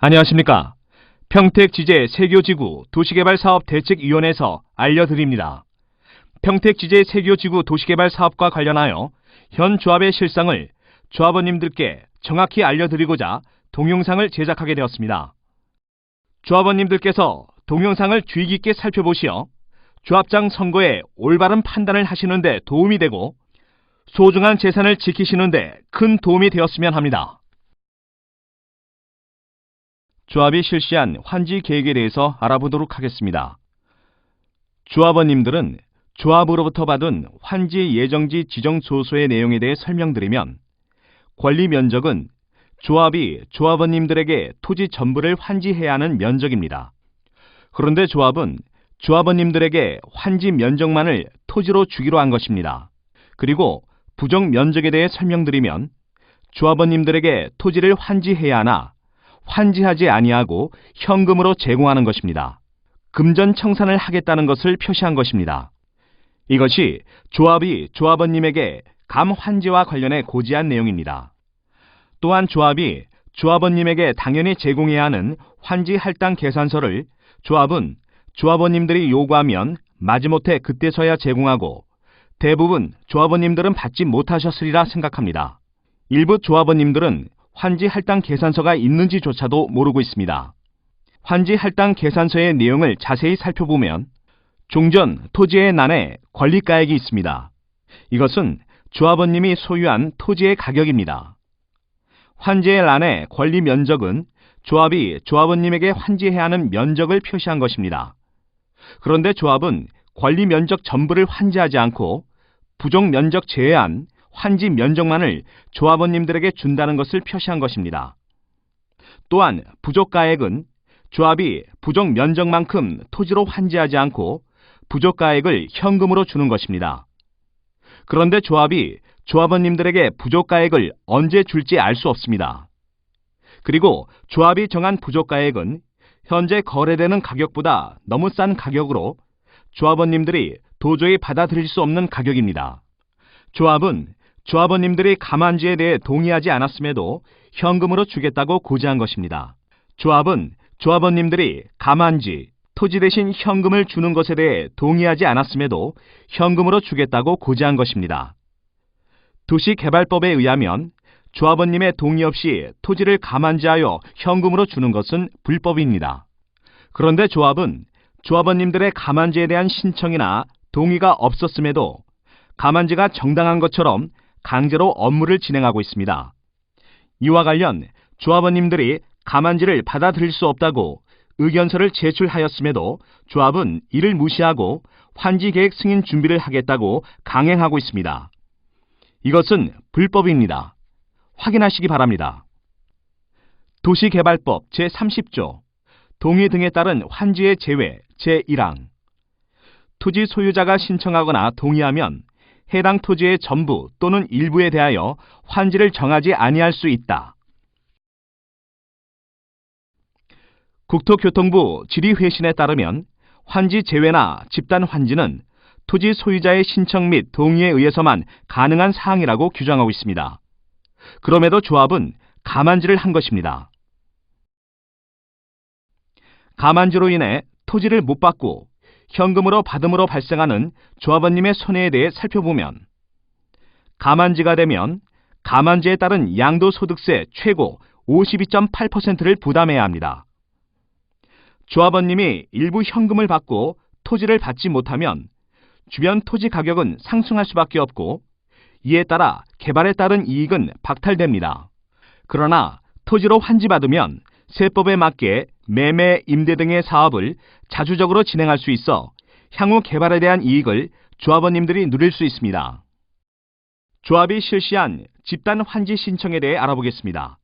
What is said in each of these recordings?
안녕하십니까. 평택지제 세교지구 도시개발사업대책위원회에서 알려드립니다. 평택지제 세교지구 도시개발사업과 관련하여 현 조합의 실상을 조합원님들께 정확히 알려드리고자 동영상을 제작하게 되었습니다. 조합원님들께서 동영상을 주의 깊게 살펴보시어 조합장 선거에 올바른 판단을 하시는 데 도움이 되고 소중한 재산을 지키시는 데 큰 도움이 되었으면 합니다. 조합이 실시한 환지 계획에 대해서 알아보도록 하겠습니다. 조합원님들은 조합으로부터 받은 환지 예정지 지정 조서의 내용에 대해 설명드리면, 권리 면적은 조합이 조합원님들에게 토지 전부를 환지해야 하는 면적입니다. 그런데 조합은 조합원님들에게 환지 면적만을 토지로 주기로 한 것입니다. 그리고 부족 면적에 대해 설명드리면, 조합원님들에게 토지를 환지해야 하나 환지하지 아니하고 현금으로 제공하는 것입니다. 금전 청산을 하겠다는 것을 표시한 것입니다. 이것이 조합이 조합원님에게 감 환지와 관련해 고지한 내용입니다. 또한 조합이 조합원님에게 당연히 제공해야 하는 환지 할당 계산서를 조합은 조합원님들이 요구하면 마지못해 그때서야 제공하고, 대부분 조합원님들은 받지 못하셨으리라 생각합니다. 일부 조합원님들은 환지 할당 계산서가 있는지조차도 모르고 있습니다. 환지 할당 계산서의 내용을 자세히 살펴보면 종전 토지의 난에 권리가액이 있습니다. 이것은 조합원님이 소유한 토지의 가격입니다. 환지의 난의 권리 면적은 조합이 조합원님에게 환지해야 하는 면적을 표시한 것입니다. 그런데 조합은 권리 면적 전부를 환지하지 않고 부족 면적 제외한 환지 면적만을 조합원님들에게 준다는 것을 표시한 것입니다. 또한 부족가액은 조합이 부족 면적만큼 토지로 환지하지 않고 부족가액을 현금으로 주는 것입니다. 그런데 조합이 조합원님들에게 부족가액을 언제 줄지 알 수 없습니다. 그리고 조합이 정한 부족가액은 현재 거래되는 가격보다 너무 싼 가격으로 조합원님들이 도저히 받아들일 수 없는 가격입니다. 조합은 조합원님들이 감환지에 대해 동의하지 않았음에도 현금으로 주겠다고 고지한 것입니다. 조합은 조합원님들이 감환지, 토지 대신 현금을 주는 것에 대해 동의하지 않았음에도 현금으로 주겠다고 고지한 것입니다. 도시개발법에 의하면 조합원님의 동의 없이 토지를 감환지하여 현금으로 주는 것은 불법입니다. 그런데 조합은 조합원님들의 감환지에 대한 신청이나 동의가 없었음에도 감환지가 정당한 것처럼 강제로 업무를 진행하고 있습니다. 이와 관련 조합원님들이 감환지를 받아들일 수 없다고 의견서를 제출하였음에도 조합은 이를 무시하고 환지계획 승인 준비를 하겠다고 강행하고 있습니다. 이것은 불법입니다. 확인하시기 바랍니다. 도시개발법 제30조 동의 등에 따른 환지의 제외 제1항 토지 소유자가 신청하거나 동의하면 해당 토지의 전부 또는 일부에 대하여 환지를 정하지 아니할 수 있다. 국토교통부 질의회신에 따르면 환지 제외나 집단 환지는 토지 소유자의 신청 및 동의에 의해서만 가능한 사항이라고 규정하고 있습니다. 그럼에도 조합은 감환지를 한 것입니다. 감환지로 인해 토지를 못 받고 현금으로 받음으로 발생하는 조합원님의 손해에 대해 살펴보면, 감환지가 되면 감환지에 따른 양도소득세 최고 52.8%를 부담해야 합니다. 조합원님이 일부 현금을 받고 토지를 받지 못하면 주변 토지 가격은 상승할 수밖에 없고, 이에 따라 개발에 따른 이익은 박탈됩니다. 그러나 토지로 환지받으면 세법에 맞게 매매, 임대 등의 사업을 자주적으로 진행할 수 있어 향후 개발에 대한 이익을 조합원님들이 누릴 수 있습니다. 조합이 실시한 집단 환지 신청에 대해 알아보겠습니다.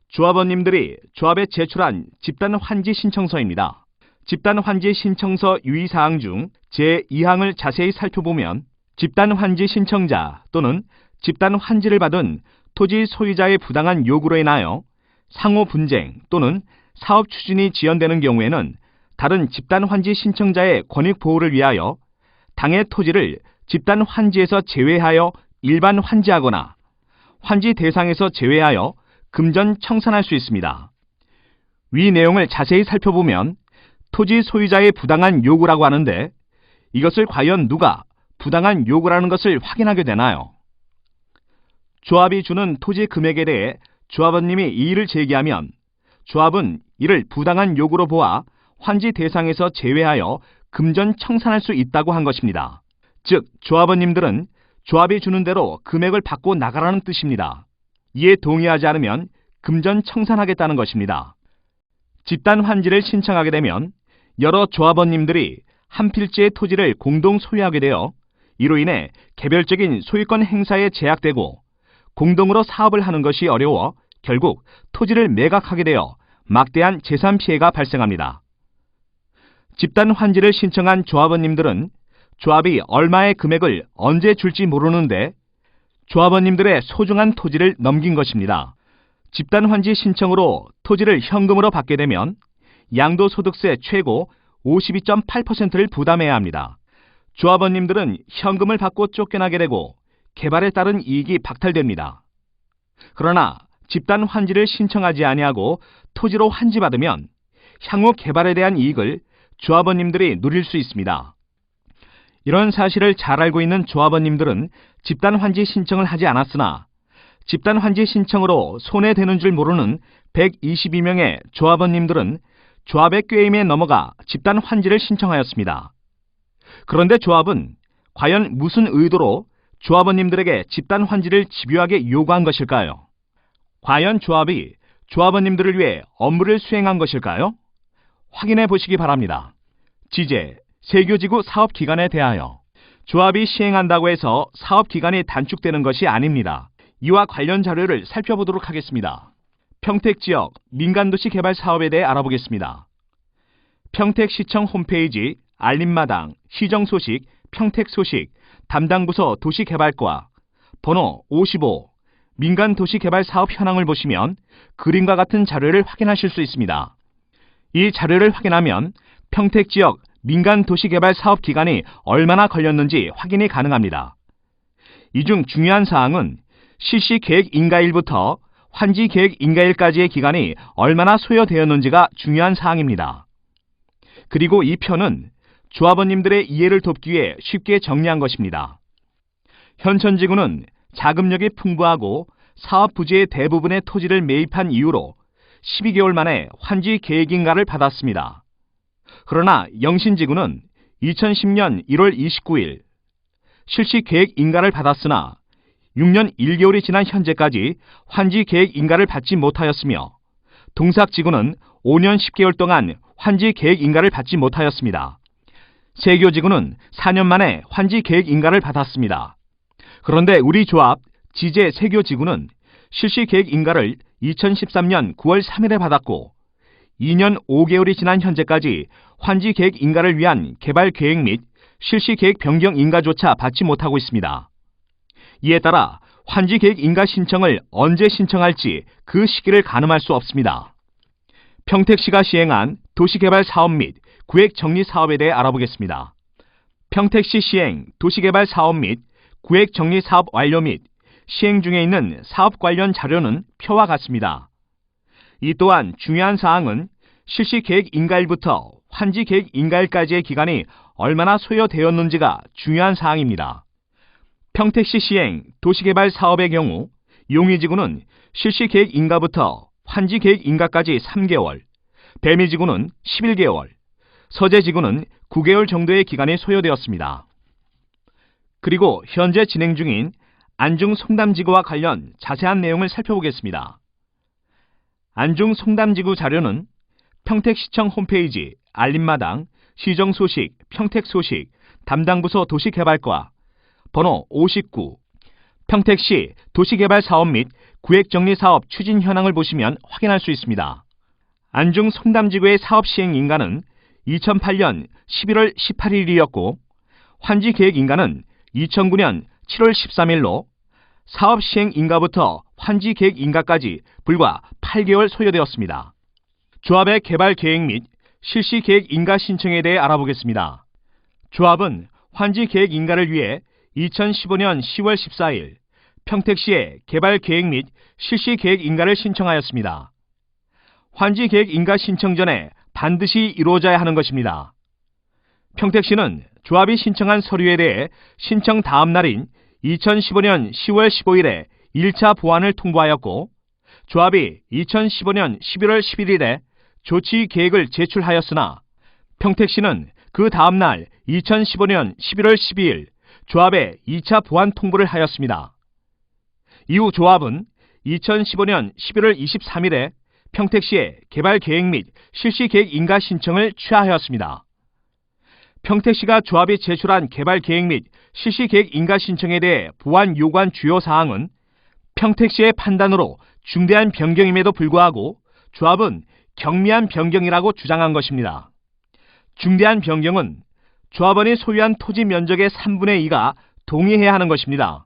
조합원님들이 조합에 제출한 집단 환지 신청서입니다. 집단 환지 신청서 유의사항 중 제2항을 자세히 살펴보면 집단 환지 신청자 또는 집단 환지를 받은 토지 소유자의 부당한 요구로 인하여 상호 분쟁 또는 사업 추진이 지연되는 경우에는 다른 집단 환지 신청자의 권익 보호를 위하여 당의 토지를 집단 환지에서 제외하여 일반 환지하거나 환지 대상에서 제외하여 금전 청산할 수 있습니다. 위 내용을 자세히 살펴보면 토지 소유자의 부당한 요구라고 하는데 이것을 과연 누가 부당한 요구라는 것을 확인하게 되나요? 조합이 주는 토지 금액에 대해 조합원님이 이의를 제기하면 조합은 이를 부당한 요구로 보아 환지 대상에서 제외하여 금전 청산할 수 있다고 한 것입니다. 즉, 조합원님들은 조합이 주는 대로 금액을 받고 나가라는 뜻입니다. 이에 동의하지 않으면 금전 청산하겠다는 것입니다. 집단 환지를 신청하게 되면 여러 조합원님들이 한 필지의 토지를 공동 소유하게 되어 이로 인해 개별적인 소유권 행사에 제약되고 공동으로 사업을 하는 것이 어려워 결국 토지를 매각하게 되어 막대한 재산 피해가 발생합니다. 집단 환지를 신청한 조합원님들은 조합이 얼마의 금액을 언제 줄지 모르는데 조합원님들의 소중한 토지를 넘긴 것입니다. 집단 환지 신청으로 토지를 현금으로 받게 되면 양도소득세 최고 52.8%를 부담해야 합니다. 조합원님들은 현금을 받고 쫓겨나게 되고 개발에 따른 이익이 박탈됩니다. 그러나 집단 환지를 신청하지 아니하고 토지로 환지받으면 향후 개발에 대한 이익을 조합원님들이 누릴 수 있습니다. 이런 사실을 잘 알고 있는 조합원님들은 집단 환지 신청을 하지 않았으나 집단 환지 신청으로 손해되는 줄 모르는 122명의 조합원님들은 조합의 꾀임에 넘어가 집단 환지를 신청하였습니다. 그런데 조합은 과연 무슨 의도로 조합원님들에게 집단 환지를 집요하게 요구한 것일까요? 과연 조합이 조합원님들을 위해 업무를 수행한 것일까요? 확인해 보시기 바랍니다. 지제, 세교지구 사업기간에 대하여 조합이 시행한다고 해서 사업기간이 단축되는 것이 아닙니다. 이와 관련 자료를 살펴보도록 하겠습니다. 평택지역 민간도시 개발 사업에 대해 알아보겠습니다. 평택시청 홈페이지 알림마당 시정소식 평택소식 담당부서 도시개발과 번호 55 민간도시개발사업 현황을 보시면 그림과 같은 자료를 확인하실 수 있습니다. 이 자료를 확인하면 평택지역 민간도시개발 사업 기간이 얼마나 걸렸는지 확인이 가능합니다. 이 중 중요한 사항은 실시계획 인가일부터 환지계획 인가일까지의 기간이 얼마나 소요되었는지가 중요한 사항입니다. 그리고 이 표는 조합원님들의 이해를 돕기 위해 쉽게 정리한 것입니다. 현천지구는 자금력이 풍부하고 사업 부지의 대부분의 토지를 매입한 이후로 12개월 만에 환지 계획인가를 받았습니다. 그러나 영신지구는 2010년 1월 29일 실시 계획 인가를 받았으나 6년 1개월이 지난 현재까지 환지 계획 인가를 받지 못하였으며 동삭지구는 5년 10개월 동안 환지 계획 인가를 받지 못하였습니다. 세교지구는 4년 만에 환지 계획 인가를 받았습니다. 그런데 우리 조합 지제 세교지구는 실시 계획 인가를 2013년 9월 3일에 받았고 2년 5개월이 지난 현재까지 환지 계획 인가를 위한 개발 계획 및 실시 계획 변경 인가조차 받지 못하고 있습니다. 이에 따라 환지 계획 인가 신청을 언제 신청할지 그 시기를 가늠할 수 없습니다. 평택시가 시행한 도시개발 사업 및 구획 정리 사업에 대해 알아보겠습니다. 평택시 시행 도시개발 사업 및 구획 정리 사업 완료 및 시행 중에 있는 사업 관련 자료는 표와 같습니다. 이 또한 중요한 사항은 실시 계획 인가일부터 환지 계획 인가일까지의 기간이 얼마나 소요되었는지가 중요한 사항입니다. 평택시 시행 도시개발 사업의 경우 용의지구는 실시 계획 인가부터 환지 계획 인가까지 3개월, 배미지구는 11개월, 서재지구는 9개월 정도의 기간이 소요되었습니다. 그리고 현재 진행 중인 안중 송담지구와 관련 자세한 내용을 살펴보겠습니다. 안중 송담지구 자료는 평택시청 홈페이지 알림마당 시정소식 평택소식 담당부서 도시개발과 번호 59 평택시 도시개발사업 및 구획정리사업 추진 현황을 보시면 확인할 수 있습니다. 안중 송담지구의 사업 시행 인가는 2008년 11월 18일이었고 환지 계획 인가는 2009년 7월 13일로 사업 시행 인가부터 환지 계획 인가까지 불과 8개월 소요되었습니다. 조합의 개발 계획 및 실시 계획 인가 신청에 대해 알아보겠습니다. 조합은 환지 계획 인가를 위해 2015년 10월 14일 평택시에 개발 계획 및 실시 계획 인가를 신청하였습니다. 환지 계획 인가 신청 전에 반드시 이루어져야 하는 것입니다. 평택시는 조합이 신청한 서류에 대해 신청 다음 날인 2015년 10월 15일에 1차 보완을 통보하였고, 조합이 2015년 11월 11일에 조치 계획을 제출하였으나 평택시는 그 다음 날 2015년 11월 12일 조합에 2차 보완 통보를 하였습니다. 이후 조합은 2015년 11월 23일에 평택시에 개발 계획 및 실시 계획 인가 신청을 취하하였습니다. 평택시가 조합이 제출한 개발 계획 및 실시 계획 인가 신청에 대해 보완 요구한 주요 사항은 평택시의 판단으로 중대한 변경임에도 불구하고 조합은 경미한 변경이라고 주장한 것입니다. 중대한 변경은 조합원이 소유한 토지 면적의 3분의 2가 동의해야 하는 것입니다.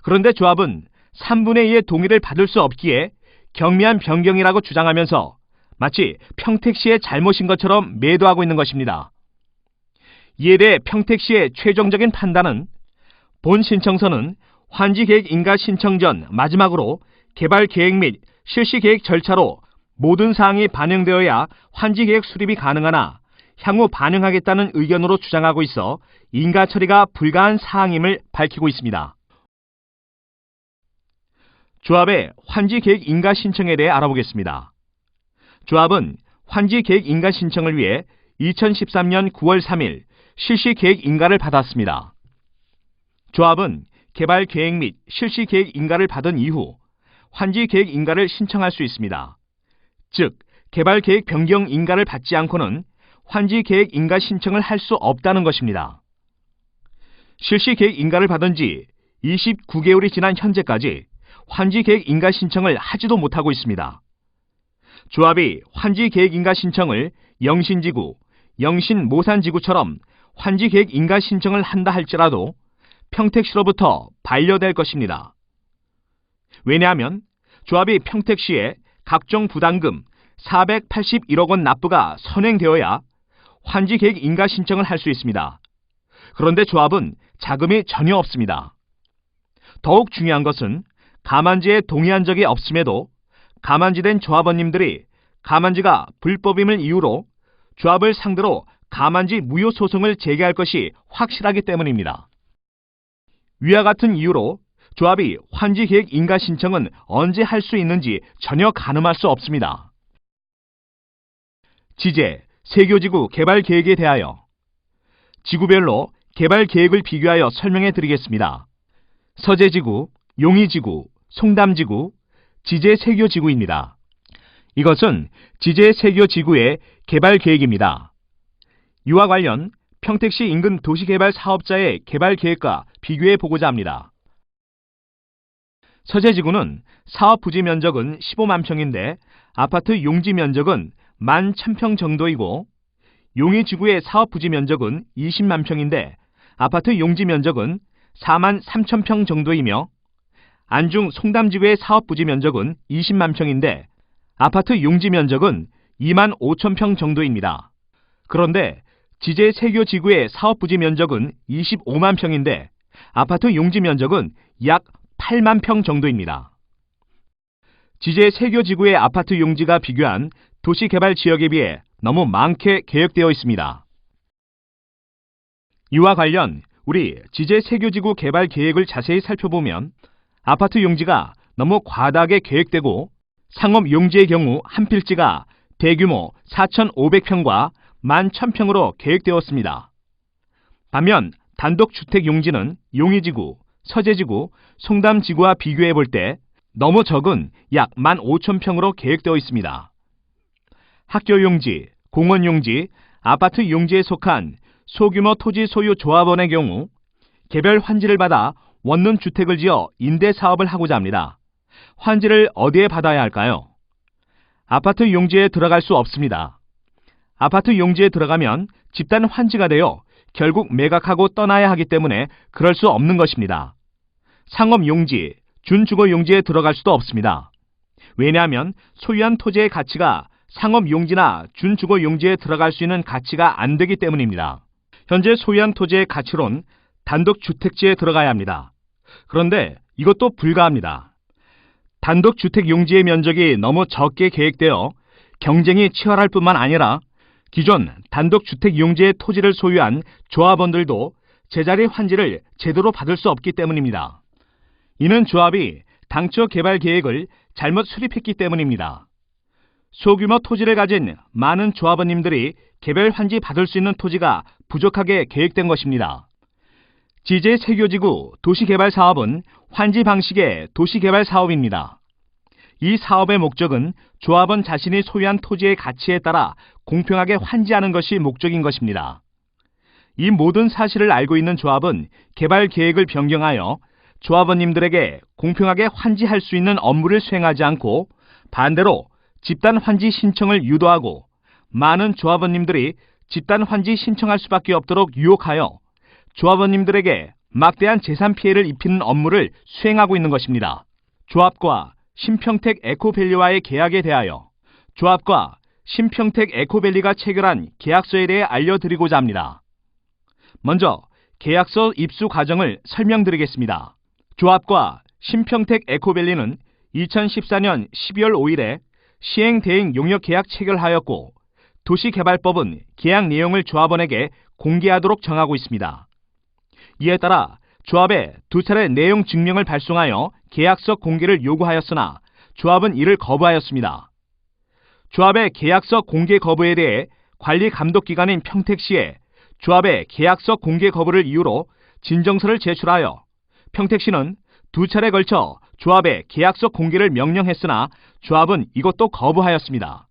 그런데 조합은 3분의 2의 동의를 받을 수 없기에 경미한 변경이라고 주장하면서 마치 평택시의 잘못인 것처럼 매도하고 있는 것입니다. 이에 대해 평택시의 최종적인 판단은 본 신청서는 환지계획 인가 신청 전 마지막으로 개발 계획 및 실시 계획 절차로 모든 사항이 반영되어야 환지계획 수립이 가능하나 향후 반영하겠다는 의견으로 주장하고 있어 인가 처리가 불가한 사항임을 밝히고 있습니다. 조합의 환지계획 인가 신청에 대해 알아보겠습니다. 조합은 환지계획 인가 신청을 위해 2013년 9월 3일 실시계획 인가를 받았습니다. 조합은 개발 계획 및 실시 계획 인가를 받은 이후 환지 계획 인가를 신청할 수 있습니다. 즉, 개발 계획 변경 인가를 받지 않고는 환지 계획 인가 신청을 할 수 없다는 것입니다. 실시 계획 인가를 받은 지 29개월이 지난 현재까지 환지 계획 인가 신청을 하지도 못하고 있습니다. 조합이 환지 계획 인가 신청을 영신지구, 영신모산지구처럼 환지 계획 인가 신청을 한다 할지라도 평택시로부터 반려될 것입니다. 왜냐하면 조합이 평택시에 각종 부담금 481억 원 납부가 선행되어야 환지 계획 인가 신청을 할 수 있습니다. 그런데 조합은 자금이 전혀 없습니다. 더욱 중요한 것은 가만지에 동의한 적이 없음에도 가만지된 조합원님들이 가만지가 불법임을 이유로 조합을 상대로 가만지 무효 소송을 제기할 것이 확실하기 때문입니다. 위와 같은 이유로 조합이 환지 계획 인가 신청은 언제 할 수 있는지 전혀 가늠할 수 없습니다. 지제, 세교지구 개발 계획에 대하여 지구별로 개발 계획을 비교하여 설명해 드리겠습니다. 서제지구, 용의지구, 송담지구, 지제 세교지구입니다. 이것은 지제 세교지구의 개발 계획입니다. 이와 관련 평택시 인근 도시개발 사업자의 개발 계획과 비교해 보고자 합니다. 서제지구는 사업 부지 면적은 15만 평인데 아파트 용지 면적은 11,000평 정도이고, 용의지구의 사업 부지 면적은 20만 평인데 아파트 용지 면적은 4만 3천 평 정도이며, 안중 송담지구의 사업 부지 면적은 20만 평인데 아파트 용지 면적은 2만 5천 평 정도입니다. 그런데 지제 세교지구의 사업 부지 면적은 25만 평인데 아파트 용지 면적은 약 8만 평 정도입니다. 지제 세교지구의 아파트 용지가 비교한 도시개발 지역에 비해 너무 많게 계획되어 있습니다. 이와 관련 우리 지제 세교지구 개발 계획을 자세히 살펴보면 아파트 용지가 너무 과다하게 계획되고 상업 용지의 경우 한 필지가 대규모 4,500평과 11,000평으로 계획되었습니다. 반면 단독주택 용지는 용의지구, 서제지구, 송담지구와 비교해 볼 때 너무 적은 약 15,000평으로 계획되어 있습니다. 학교 용지, 공원 용지, 아파트 용지에 속한 소규모 토지 소유 조합원의 경우 개별 환지를 받아 원룸 주택을 지어 임대 사업을 하고자 합니다. 환지를 어디에 받아야 할까요? 아파트 용지에 들어갈 수 없습니다. 아파트 용지에 들어가면 집단 환지가 되어 결국 매각하고 떠나야 하기 때문에 그럴 수 없는 것입니다. 상업 용지, 준주거 용지에 들어갈 수도 없습니다. 왜냐하면 소유한 토지의 가치가 상업 용지나 준주거 용지에 들어갈 수 있는 가치가 안 되기 때문입니다. 현재 소유한 토지의 가치론 단독주택지에 들어가야 합니다. 그런데 이것도 불가합니다. 단독주택 용지의 면적이 너무 적게 계획되어 경쟁이 치열할 뿐만 아니라 기존 단독주택 이용지의 토지를 소유한 조합원들도 제자리 환지를 제대로 받을 수 없기 때문입니다. 이는 조합이 당초 개발 계획을 잘못 수립했기 때문입니다. 소규모 토지를 가진 많은 조합원님들이 개별 환지 받을 수 있는 토지가 부족하게 계획된 것입니다. 지제세교지구 도시개발사업은 환지 방식의 도시개발 사업입니다. 이 사업의 목적은 조합원 자신이 소유한 토지의 가치에 따라 공평하게 환지하는 것이 목적인 것입니다. 이 모든 사실을 알고 있는 조합은 개발 계획을 변경하여 조합원님들에게 공평하게 환지할 수 있는 업무를 수행하지 않고 반대로 집단 환지 신청을 유도하고 많은 조합원님들이 집단 환지 신청할 수밖에 없도록 유혹하여 조합원님들에게 막대한 재산 피해를 입히는 업무를 수행하고 있는 것입니다. 조합과 신평택 에코밸리와의 계약에 대하여 조합과 신평택 에코밸리가 체결한 계약서에 대해 알려드리고자 합니다. 먼저 계약서 입수 과정을 설명드리겠습니다. 조합과 신평택 에코밸리는 2014년 12월 5일에 시행대행 용역 계약 체결하였고 도시개발법은 계약 내용을 조합원에게 공개하도록 정하고 있습니다. 이에 따라 조합에 2차례 내용 증명을 발송하여 계약서 공개를 요구하였으나 조합은 이를 거부하였습니다. 조합의 계약서 공개 거부에 대해 관리감독기관인 평택시에 조합의 계약서 공개 거부를 이유로 진정서를 제출하여 평택시는 2차례 걸쳐 조합의 계약서 공개를 명령했으나 조합은 이것도 거부하였습니다.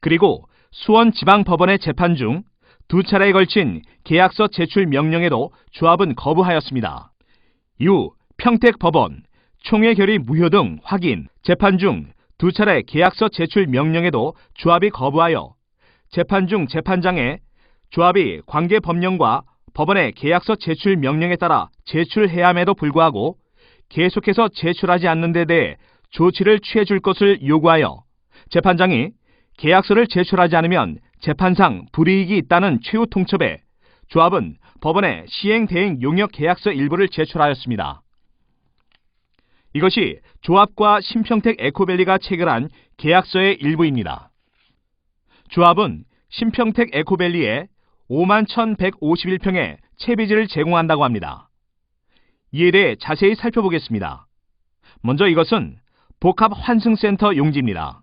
그리고 수원지방법원의 재판 중 2차례에 걸친 계약서 제출 명령에도 조합은 거부하였습니다. 이후 평택법원, 총회 결의 무효 등 확인, 재판 중 2차례 계약서 제출 명령에도 조합이 거부하여 재판 중 재판장에 조합이 관계법령과 법원의 계약서 제출 명령에 따라 제출해야 함에도 불구하고 계속해서 제출하지 않는 데 대해 조치를 취해줄 것을 요구하여 재판장이 계약서를 제출하지 않으면 재판상 불이익이 있다는 최후 통첩에 조합은 법원에 시행대행 용역 계약서 일부를 제출하였습니다. 이것이 조합과 신평택 에코밸리가 체결한 계약서의 일부입니다. 조합은 신평택 에코밸리에 51,151평의 채비지를 제공한다고 합니다. 이에 대해 자세히 살펴보겠습니다. 먼저 이것은 복합환승센터 용지입니다.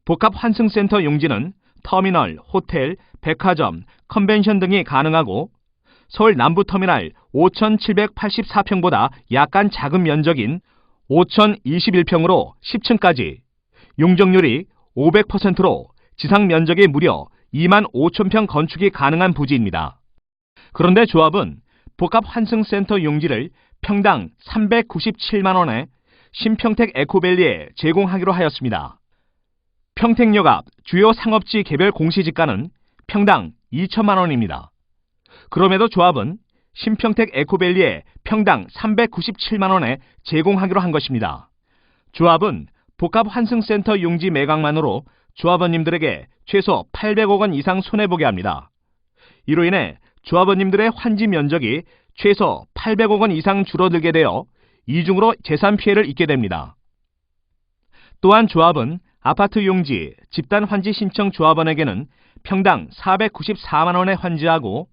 복합환승센터 용지는 터미널, 호텔, 백화점, 컨벤션 등이 가능하고 서울 남부터미널 5,784평보다 약간 작은 면적인 5,021평으로 10층까지 용적률이 500%로 지상 면적이 무려 25,000평 건축이 가능한 부지입니다. 그런데 조합은 복합환승센터 용지를 평당 397만 원에 신평택 에코밸리에 제공하기로 하였습니다. 평택역 앞 주요 상업지 개별 공시지가는 평당 2천만 원입니다. 그럼에도 조합은 신평택 에코밸리에 평당 397만 원에 제공하기로 한 것입니다. 조합은 복합환승센터 용지 매각만으로 조합원님들에게 최소 800억 원 이상 손해보게 합니다. 이로 인해 조합원님들의 환지 면적이 최소 800억 원 이상 줄어들게 되어 이중으로 재산 피해를 입게 됩니다. 또한 조합은 아파트 용지, 집단 환지 신청 조합원에게는 평당 494만 원에 환지하고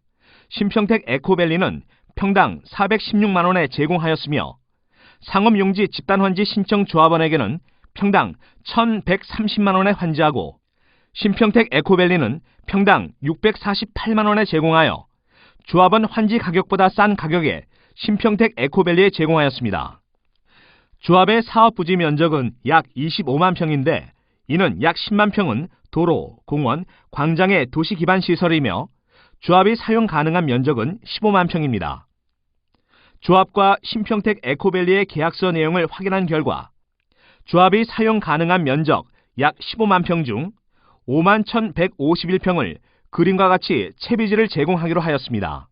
신평택 에코밸리는 평당 416만 원에 제공하였으며 상업용지 집단 환지 신청 조합원에게는 평당 1,130만 원에 환지하고 신평택 에코밸리는 평당 648만 원에 제공하여 조합원 환지 가격보다 싼 가격에 신평택 에코밸리에 제공하였습니다. 조합의 사업 부지 면적은 약 25만 평인데 이는 약 10만 평은 도로, 공원, 광장의 도시 기반 시설이며 조합이 사용 가능한 면적은 15만 평입니다. 조합과 신평택 에코밸리의 계약서 내용을 확인한 결과 조합이 사용 가능한 면적 약 15만 평 중 5만 1,151평을 그림과 같이 채비지를 제공하기로 하였습니다.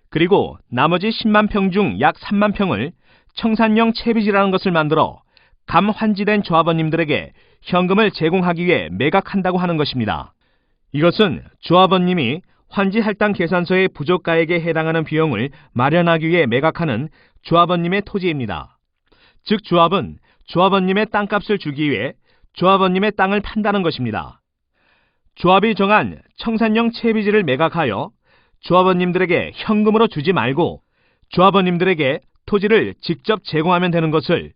그리고 나머지 10만 평 중 약 3만 평을 청산형 채비지라는 것을 만들어 감 환지된 조합원님들에게 현금을 제공하기 위해 매각한다고 하는 것입니다. 이것은 조합원님이 환지 할당 계산서의 부족가액에 해당하는 비용을 마련하기 위해 매각하는 조합원님의 토지입니다. 즉 조합은 조합원님의 땅값을 주기 위해 조합원님의 땅을 판다는 것입니다. 조합이 정한 청산형 채비지를 매각하여 조합원님들에게 현금으로 주지 말고 조합원님들에게 토지를 직접 제공하면 되는 것을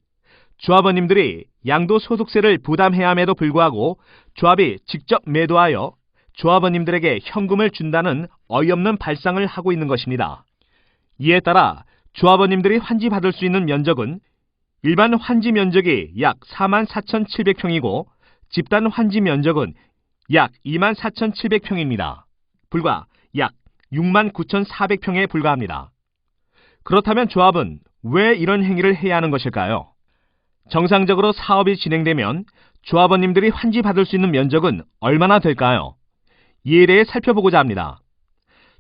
조합원님들이 양도소득세를 부담해야 함에도 불구하고 조합이 직접 매도하여 조합원님들에게 현금을 준다는 어이없는 발상을 하고 있는 것입니다. 이에 따라 조합원님들이 환지받을 수 있는 면적은 일반 환지 면적이 약 44,700평이고 집단 환지 면적은 약 24,700평입니다. 불과 약 69,400평에 불과합니다. 그렇다면 조합은 왜 이런 행위를 해야 하는 것일까요? 정상적으로 사업이 진행되면 조합원님들이 환지받을 수 있는 면적은 얼마나 될까요? 이에 대해 살펴보고자 합니다.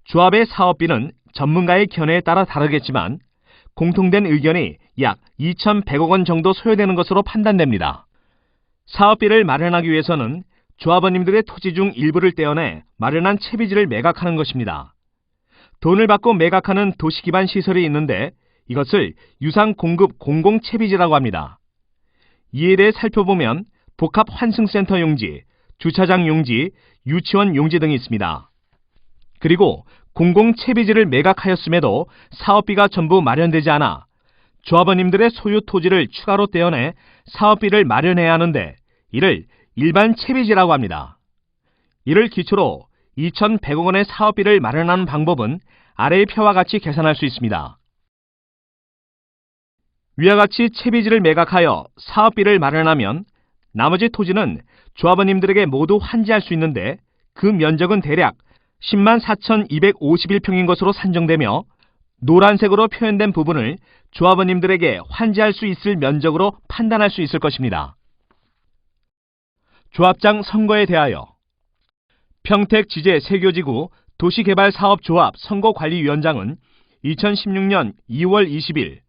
조합의 사업비는 전문가의 견해에 따라 다르겠지만 공통된 의견이 약 2,100억 원 정도 소요되는 것으로 판단됩니다. 사업비를 마련하기 위해서는 조합원님들의 토지 중 일부를 떼어내 마련한 채비지를 매각하는 것입니다. 돈을 받고 매각하는 도시기반 시설이 있는데 이것을 유상공급 공공채비지라고 합니다. 이에 대해 살펴보면 복합환승센터 용지, 주차장 용지, 유치원 용지 등이 있습니다. 그리고 공공채비지를 매각하였음에도 사업비가 전부 마련되지 않아 조합원님들의 소유 토지를 추가로 떼어내 사업비를 마련해야 하는데 이를 일반 채비지라고 합니다. 이를 기초로 2,100억 원의 사업비를 마련하는 방법은 아래의 표와 같이 계산할 수 있습니다. 위와 같이 채비지를 매각하여 사업비를 마련하면 나머지 토지는 조합원님들에게 모두 환지할 수 있는데 그 면적은 대략 104,251평인 것으로 산정되며 노란색으로 표현된 부분을 조합원님들에게 환지할 수 있을 면적으로 판단할 수 있을 것입니다. 조합장 선거에 대하여 평택지제 세교지구 도시개발사업조합 선거관리위원장은 2016년 2월 20일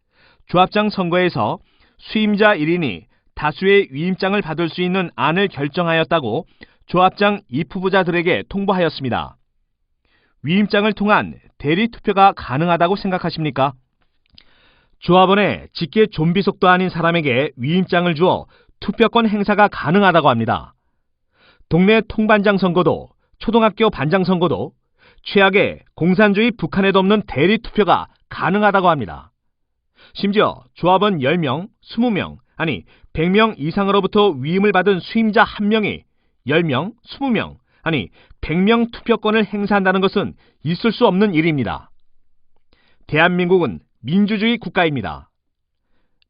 조합장 선거에서 수임자 1인이 다수의 위임장을 받을 수 있는 안을 결정하였다고 조합장 입후보자들에게 통보하였습니다. 위임장을 통한 대리투표가 가능하다고 생각하십니까? 조합원의 직계 좀비속도 아닌 사람에게 위임장을 주어 투표권 행사가 가능하다고 합니다. 동네 통반장 선거도 초등학교 반장 선거도 최악의 공산주의 북한에도 없는 대리투표가 가능하다고 합니다. 심지어 조합원 10명, 20명, 아니 100명 이상으로부터 위임을 받은 수임자 1명이 10명, 20명, 아니 100명 투표권을 행사한다는 것은 있을 수 없는 일입니다. 대한민국은 민주주의 국가입니다.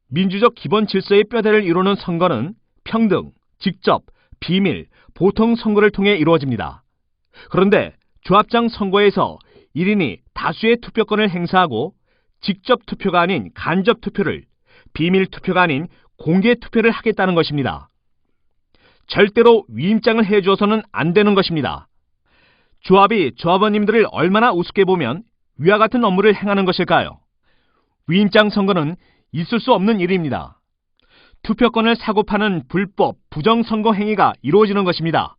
민주적 기본 질서의 뼈대를 이루는 선거는 평등, 직접, 비밀, 보통 선거를 통해 이루어집니다. 그런데 조합장 선거에서 1인이 다수의 투표권을 행사하고 직접 투표가 아닌 간접 투표를, 비밀 투표가 아닌 공개 투표를 하겠다는 것입니다. 절대로 위임장을 해주어서는 안 되는 것입니다. 조합이 조합원님들을 얼마나 우습게 보면 위와 같은 업무를 행하는 것일까요? 위임장 선거는 있을 수 없는 일입니다. 투표권을 사고 파는 불법, 부정선거 행위가 이루어지는 것입니다.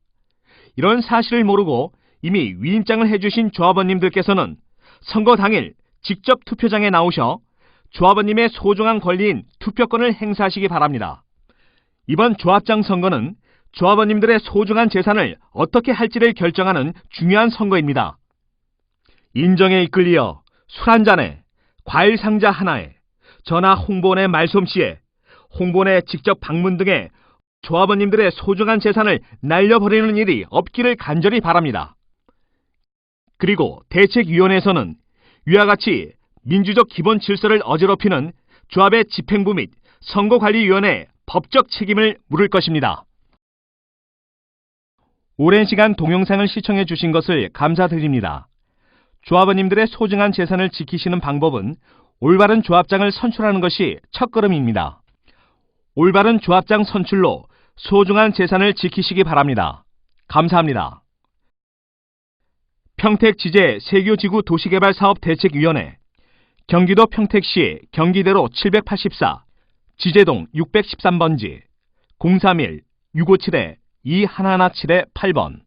이런 사실을 모르고 이미 위임장을 해주신 조합원님들께서는 선거 당일 직접 투표장에 나오셔 조합원님의 소중한 권리인 투표권을 행사하시기 바랍니다. 이번 조합장 선거는 조합원님들의 소중한 재산을 어떻게 할지를 결정하는 중요한 선거입니다. 인정에 이끌리어 술 한 잔에, 과일 상자 하나에, 전화 홍보원의 말솜씨에, 홍보원의 직접 방문 등에 조합원님들의 소중한 재산을 날려버리는 일이 없기를 간절히 바랍니다. 그리고 대책위원회에서는 위와 같이 민주적 기본 질서를 어지럽히는 조합의 집행부 및 선거관리위원회의 법적 책임을 물을 것입니다. 오랜 시간 동영상을 시청해 주신 것을 감사드립니다. 조합원님들의 소중한 재산을 지키시는 방법은 올바른 조합장을 선출하는 것이 첫걸음입니다. 올바른 조합장 선출로 소중한 재산을 지키시기 바랍니다. 감사합니다. 평택지제 세교지구 도시개발사업대책위원회 경기도 평택시 경기대로 784 지제동 613번지 031-657-2117-8번